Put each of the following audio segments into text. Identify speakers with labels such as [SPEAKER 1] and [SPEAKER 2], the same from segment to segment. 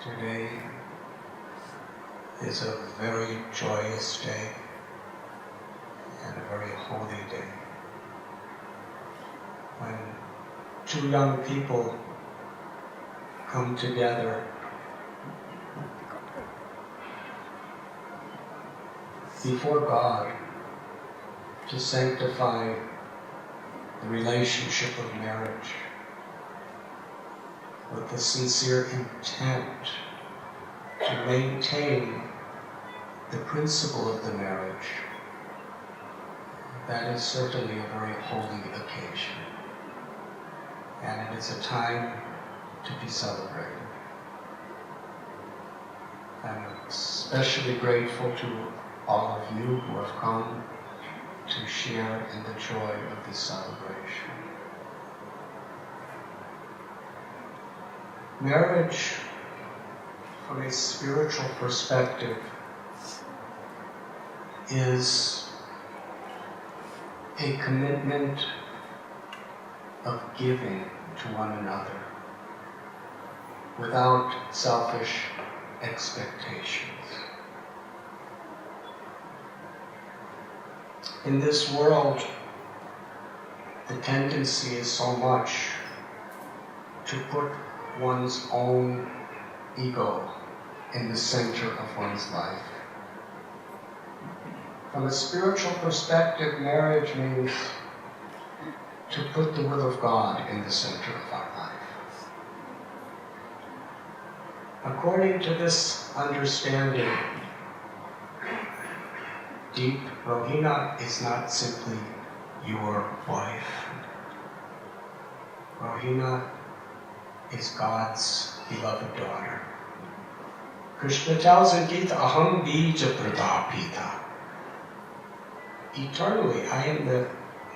[SPEAKER 1] Today is a very joyous day and a very holy day. When two young people come together before God to sanctify the relationship of marriage with the sincere intent to maintain the principle of the marriage, that is certainly a very holy occasion. And it is a time to be celebrated. I'm especially grateful to all of you who have come to share in the joy of this celebration. Marriage, from a spiritual perspective, is a commitment of giving to one another without selfish expectations. In this world, the tendency is so much to put one's own ego in the center of one's life. From a spiritual perspective, marriage means to put the will of God in the center of our life. According to this understanding, deep, Rohina is not simply your wife. Rohina is God's beloved daughter. Krishna tells in Gita, Aham bija pradapita. Eternally, I am the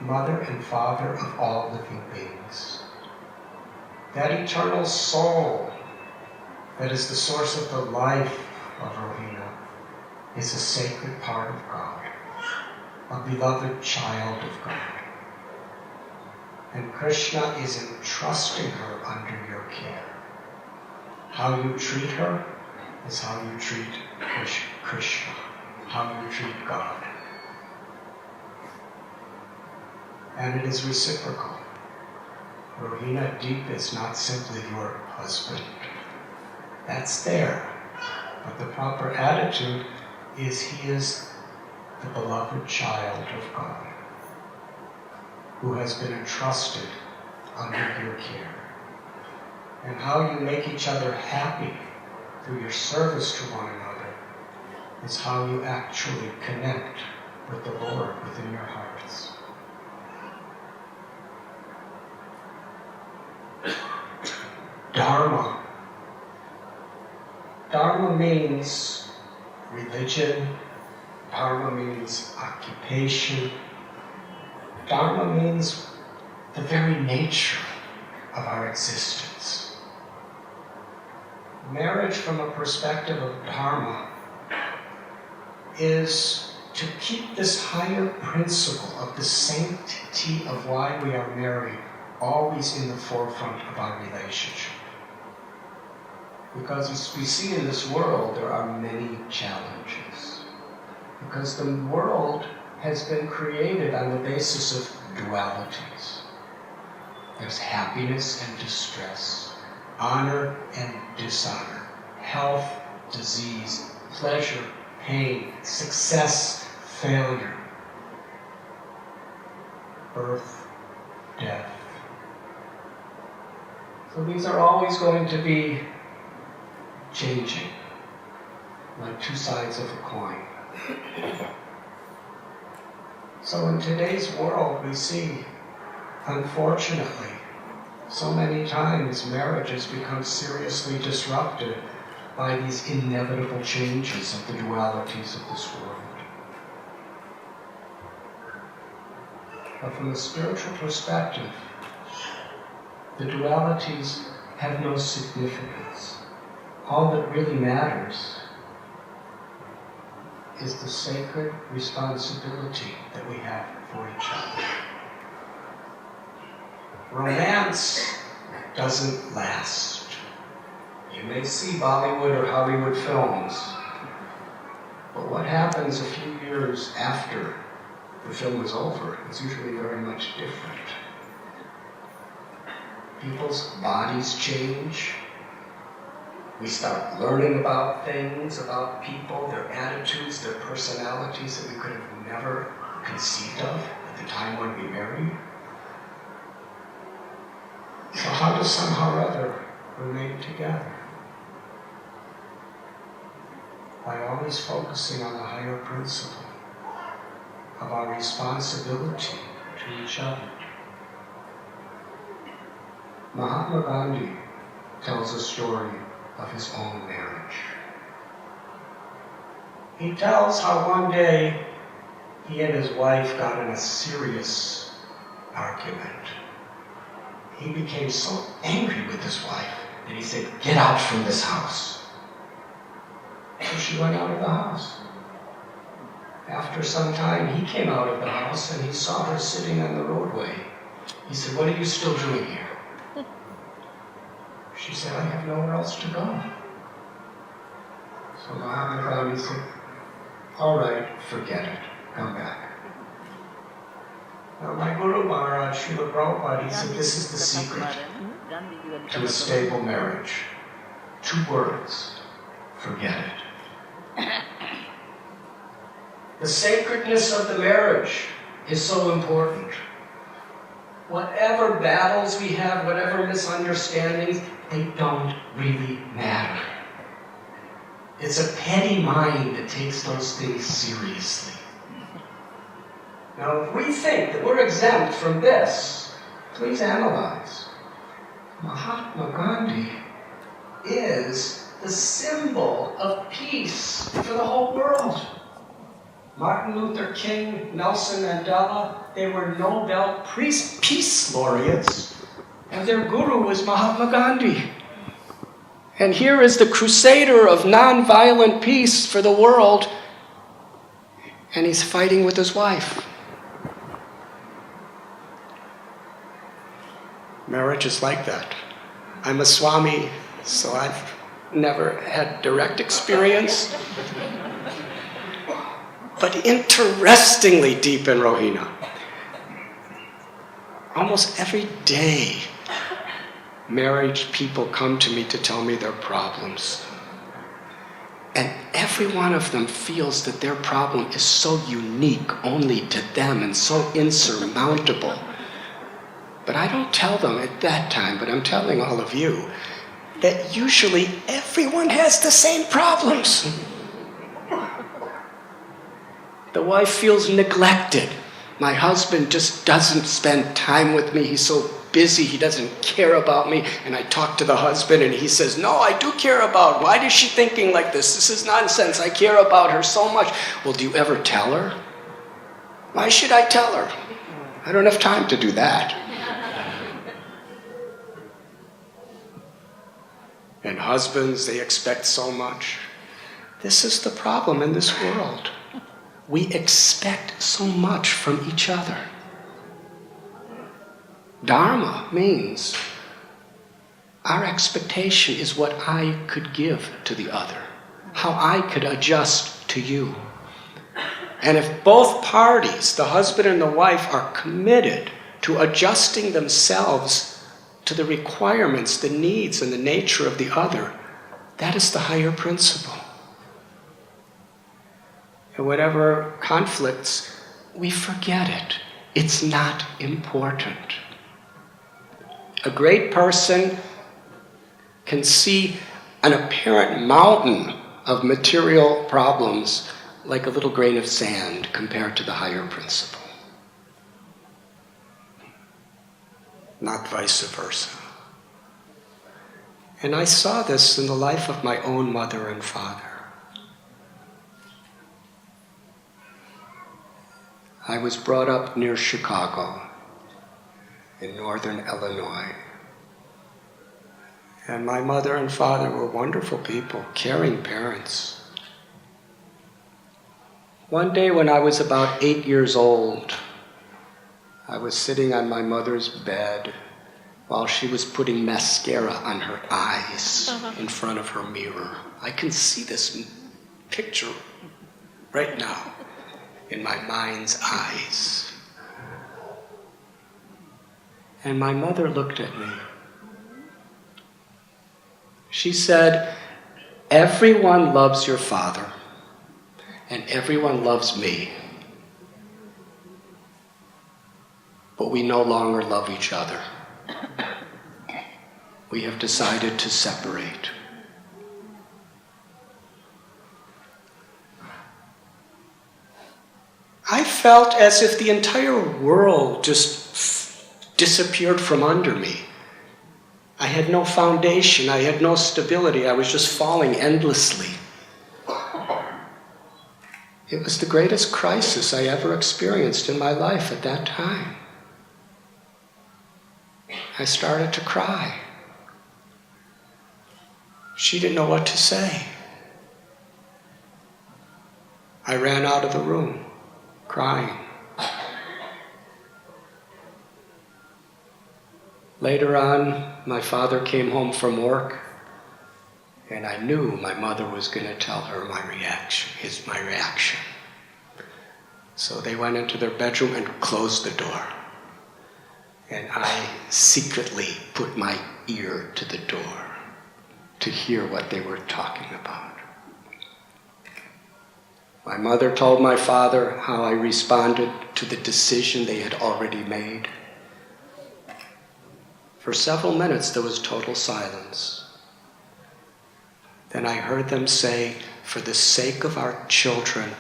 [SPEAKER 1] mother and father of all living beings. That eternal soul that is the source of the life of Rohina is a sacred part of God, a beloved child of God. And Krishna is entrusting her under your care. How you treat her is how you treat Krishna, how you treat God. And it is reciprocal. Rohina Deep is not simply your husband. That's there. But the proper attitude is he is the beloved child of God, who has been entrusted under your care. And how you make each other happy through your service to one another is how you actually connect with the Lord within your hearts. Dharma. Dharma means religion. Dharma means occupation. Dharma means the very nature of our existence. Marriage, from a perspective of Dharma, is to keep this higher principle of the sanctity of why we are married always in the forefront of our relationship. Because as we see in this world, there are many challenges. Because the world has been created on the basis of dualities. There's happiness and distress, honor and dishonor, health, disease, pleasure, pain, success, failure, birth, death. So these are always going to be changing, like two sides of a coin. So in today's world, we see, unfortunately, so many times marriages become seriously disrupted by these inevitable changes of the dualities of this world. But from a spiritual perspective, the dualities have no significance. All that really matters is the sacred responsibility that we have for each other. Romance doesn't last. You may see Bollywood or Hollywood films, but what happens a few years after the film is over is usually very much different. People's bodies change. We start learning about things, about people, their attitudes, their personalities that we could have never conceived of at the time when we married. So how to somehow or other remain together? By always focusing on the higher principle of our responsibility to each other. Mahatma Gandhi tells a story of his own marriage. He tells how one day he and his wife got in a serious argument. He became so angry with his wife that he said, "Get out from this house." So she went out of the house. After some time, he came out of the house and he saw her sitting on the roadway. He said, "What are you still doing here?" She said, "I have nowhere else to go." So Mahatma Gandhi said, "All right, forget it. Come back." Now my Guru Maharaj, Srila Prabhupada, he said, this is the secret to a stable marriage. 2 words, forget it. The sacredness of the marriage is so important. Whatever battles we have, whatever misunderstandings, they don't really matter. It's a petty mind that takes those things seriously. Now, if we think that we're exempt from this, please analyze. Mahatma Gandhi is the symbol of peace for the whole world. Martin Luther King, Nelson Mandela, they were Nobel Peace Laureates, and their guru was Mahatma Gandhi. And here is the crusader of nonviolent peace for the world, and he's fighting with his wife. Marriage is like that. I'm a Swami, so I've never had direct experience. But interestingly deep in Rohina, almost every day, married people come to me to tell me their problems. And every one of them feels that their problem is so unique only to them and so insurmountable. But I don't tell them at that time, but I'm telling all of you, that usually everyone has the same problems. The wife feels neglected. My husband just doesn't spend time with me. He's so busy, he doesn't care about me. And I talk to the husband and he says, "No, I do care about her. Why is she thinking like this? This is nonsense. I care about her so much." Well, do you ever tell her? Why should I tell her? I don't have time to do that. And husbands, they expect so much. This is the problem in this world. We expect so much from each other. Dharma means our expectation is what I could give to the other, how I could adjust to you. And if both parties, the husband and the wife, are committed to adjusting themselves to the requirements, the needs, and the nature of the other, that is the higher principle. And whatever conflicts, we forget it. It's not important. A great person can see an apparent mountain of material problems like a little grain of sand compared to the higher principle. Not vice versa. And I saw this in the life of my own mother and father. I was brought up near Chicago, in northern Illinois. And my mother and father were wonderful people, caring parents. One day when I was about 8 years old, I was sitting on my mother's bed, while she was putting mascara on her eyes in front of her mirror. I can see this picture right now in my mind's eyes. And my mother looked at me. She said, "Everyone loves your father, and everyone loves me. But we no longer love each other. We have decided to separate." I felt as if the entire world just disappeared from under me. I had no foundation, I had no stability, I was just falling endlessly. It was the greatest crisis I ever experienced in my life at that time. I started to cry. She didn't know what to say. I ran out of the room, crying. Later on, my father came home from work, and I knew my mother was going to tell her my reaction. So they went into their bedroom and closed the door. And I secretly put my ear to the door to hear what they were talking about. My mother told my father how I responded to the decision they had already made. For several minutes there was total silence. Then I heard them say, "For the sake of our children,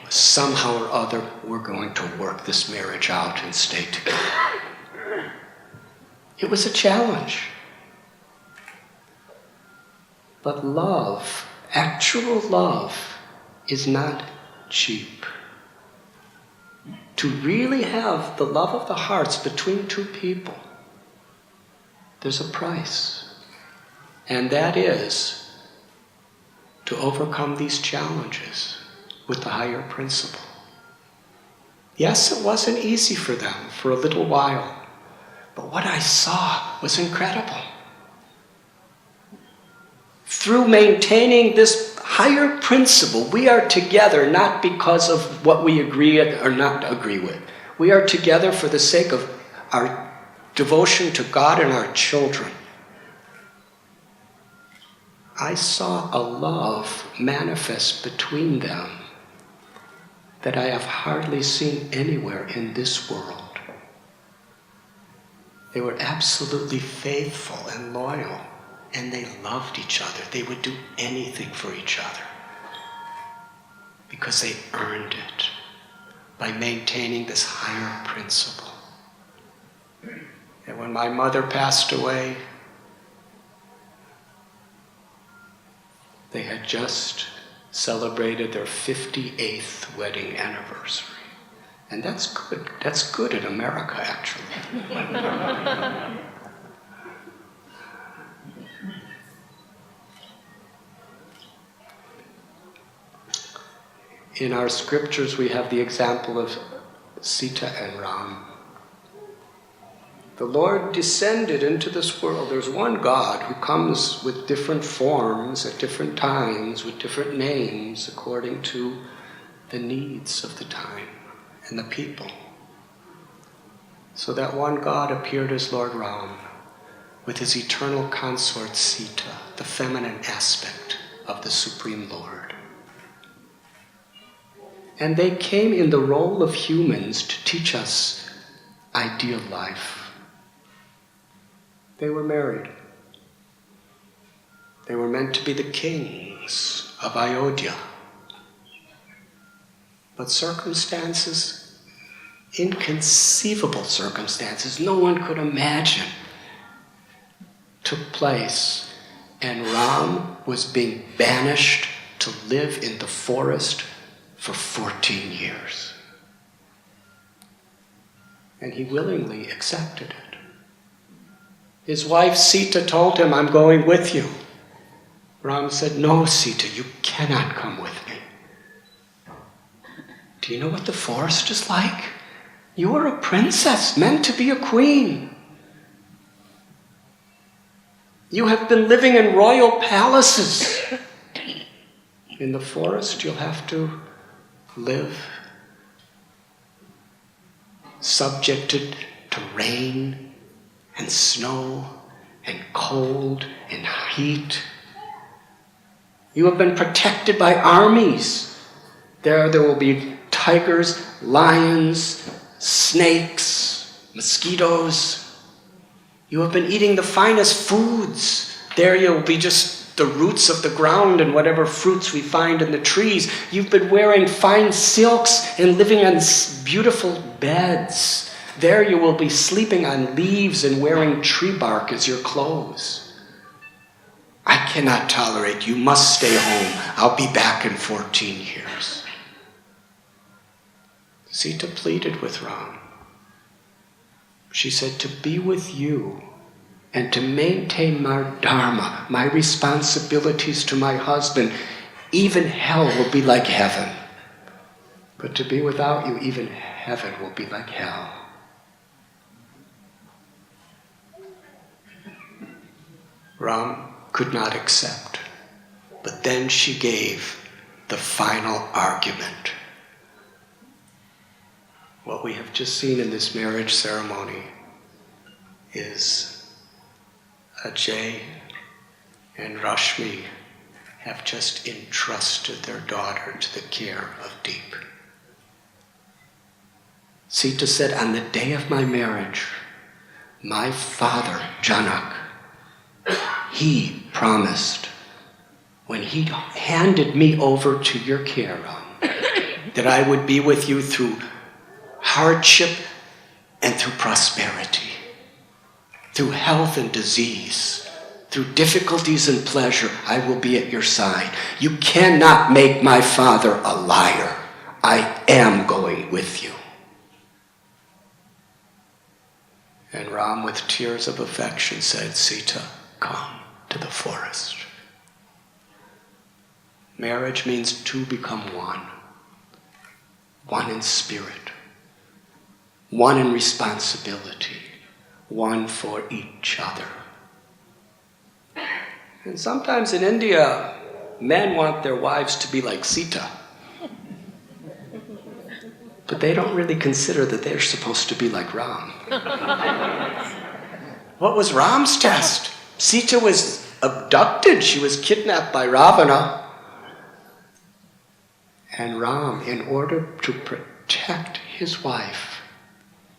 [SPEAKER 1] somehow or other we're going to work this marriage out and stay together." It was a challenge. But love, actual love, is not cheap. To really have the love of the hearts between two people, there's a price. And that is to overcome these challenges with the higher principle. Yes, it wasn't easy for them for a little while, but what I saw was incredible. Through maintaining this higher principle, we are together not because of what we agree or not agree with. We are together for the sake of our devotion to God and our children. I saw a love manifest between them that I have hardly seen anywhere in this world. They were absolutely faithful and loyal, and they loved each other. They would do anything for each other because they earned it by maintaining this higher principle. And when my mother passed away, they had just celebrated their 58th wedding anniversary. And that's good. That's good in America, actually. In our scriptures, we have the example of Sita and Rama. The Lord descended into this world. There's one God who comes with different forms at different times, with different names according to the needs of the time and the people. So that one God appeared as Lord Ram with his eternal consort Sita, the feminine aspect of the Supreme Lord. And they came in the role of humans to teach us ideal life. They were married. They were meant to be the kings of Ayodhya. But circumstances, inconceivable circumstances, no one could imagine, took place, and Ram was being banished to live in the forest for 14 years. And he willingly accepted it. His wife Sita told him, "I'm going with you." Ram said, "No, Sita, you cannot come with me. Do you know what the forest is like? You are a princess, meant to be a queen. You have been living in royal palaces. In the forest, you'll have to live subjected to rain and snow and cold and heat. You have been protected by armies. There will be tigers, lions, snakes, mosquitoes. You have been eating the finest foods. There you'll be just the roots of the ground and whatever fruits we find in the trees. You've been wearing fine silks and living on beautiful beds. There you will be sleeping on leaves and wearing tree bark as your clothes. I cannot tolerate. You must stay home. I'll be back in 14 years. Sita pleaded with Ram. She said, to be with you and to maintain my Dharma, my responsibilities to my husband, even hell will be like heaven. But to be without you, even heaven will be like hell. Ram could not accept. But then she gave the final argument. What we have just seen in this marriage ceremony is Ajay and Rashmi have just entrusted their daughter to the care of Deep. Sita said, on the day of my marriage, my father, Janak, he promised, when he handed me over to your care, that I would be with you through hardship and through prosperity, through health and disease, through difficulties and pleasure, I will be at your side. You cannot make my father a liar. I am going with you. And Ram, with tears of affection, said, Sita, come to the forest. Marriage means two become one. One in spirit. One in responsibility. One for each other. And sometimes in India, men want their wives to be like Sita. But they don't really consider that they're supposed to be like Ram. What was Ram's test? Sita was abducted. She was kidnapped by Ravana. And Ram, in order to protect his wife,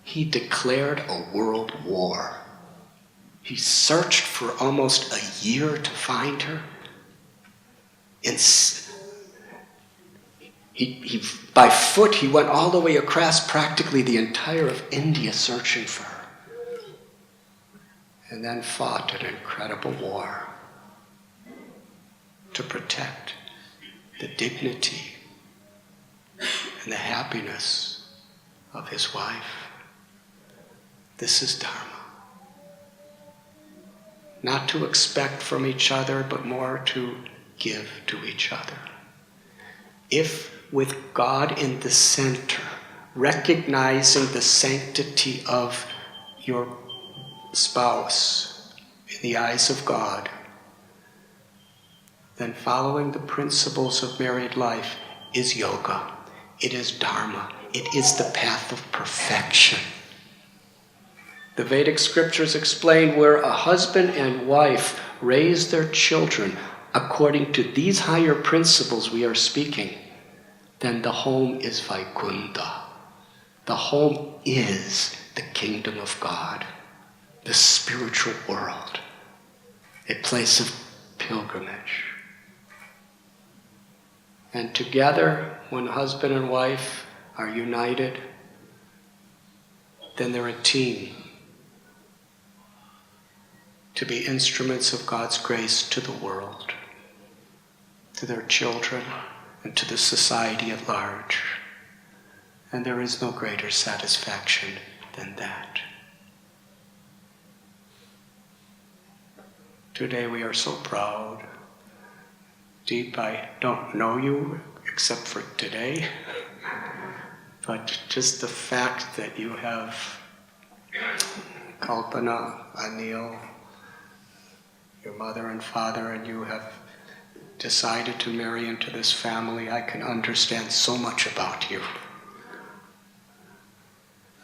[SPEAKER 1] he declared a world war. He searched for almost a year to find her. By foot, he went all the way across practically the entire of India searching for her. And then fought an incredible war to protect the dignity and the happiness of his wife. This is Dharma. Not to expect from each other, but more to give to each other. If with God in the center, recognizing the sanctity of your spouse in the eyes of God, then following the principles of married life is yoga. It is Dharma. It is the path of perfection. The Vedic scriptures explain where a husband and wife raise their children according to these higher principles we are speaking, then the home is Vaikuntha. The home is the kingdom of God, the spiritual world, a place of pilgrimage. And together, when husband and wife are united, then they're a team to be instruments of God's grace to the world, to their children, and to the society at large. And there is no greater satisfaction than that. Today we are so proud. Deep, I don't know you except for today, but just the fact that you have Kalpana, Anil, your mother and father and you have decided to marry into this family, I can understand so much about you.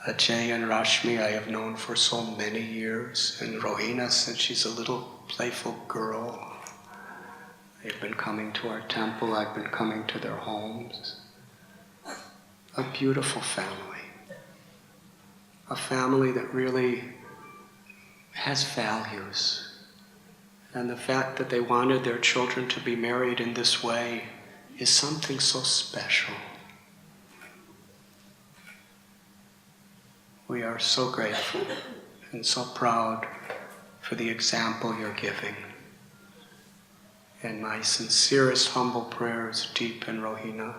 [SPEAKER 1] Ajay and Rashmi I have known for so many years, and Rohina since she's a little playful girl. They've been coming to our temple, I've been coming to their homes. A beautiful family. A family that really has values. And the fact that they wanted their children to be married in this way is something so special. We are so grateful and so proud for the example you're giving. And my sincerest humble prayers, Deep and Rohina,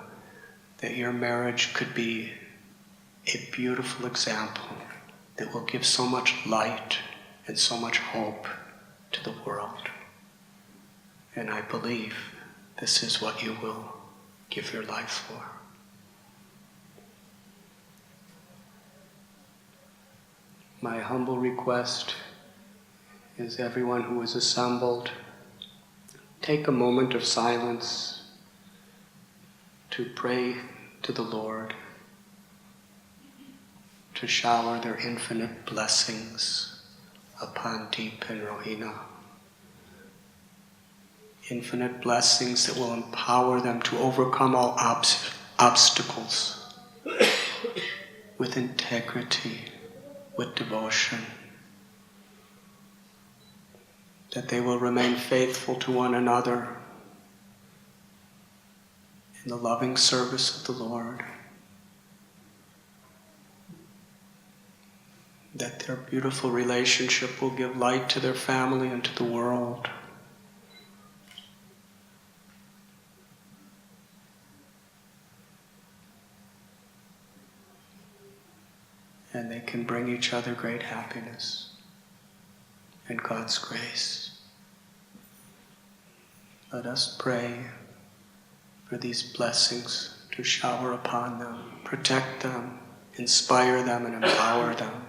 [SPEAKER 1] that your marriage could be a beautiful example that will give so much light and so much hope to the world. And I believe this is what you will give your life for. My humble request is everyone who is assembled, take a moment of silence to pray to the Lord, to shower their infinite blessings upon Deep and Rohina. Infinite blessings that will empower them to overcome all obstacles with integrity, with devotion. That they will remain faithful to one another in the loving service of the Lord. That their beautiful relationship will give light to their family and to the world. And they can bring each other great happiness and God's grace. Let us pray for these blessings to shower upon them, protect them, inspire them, and empower them.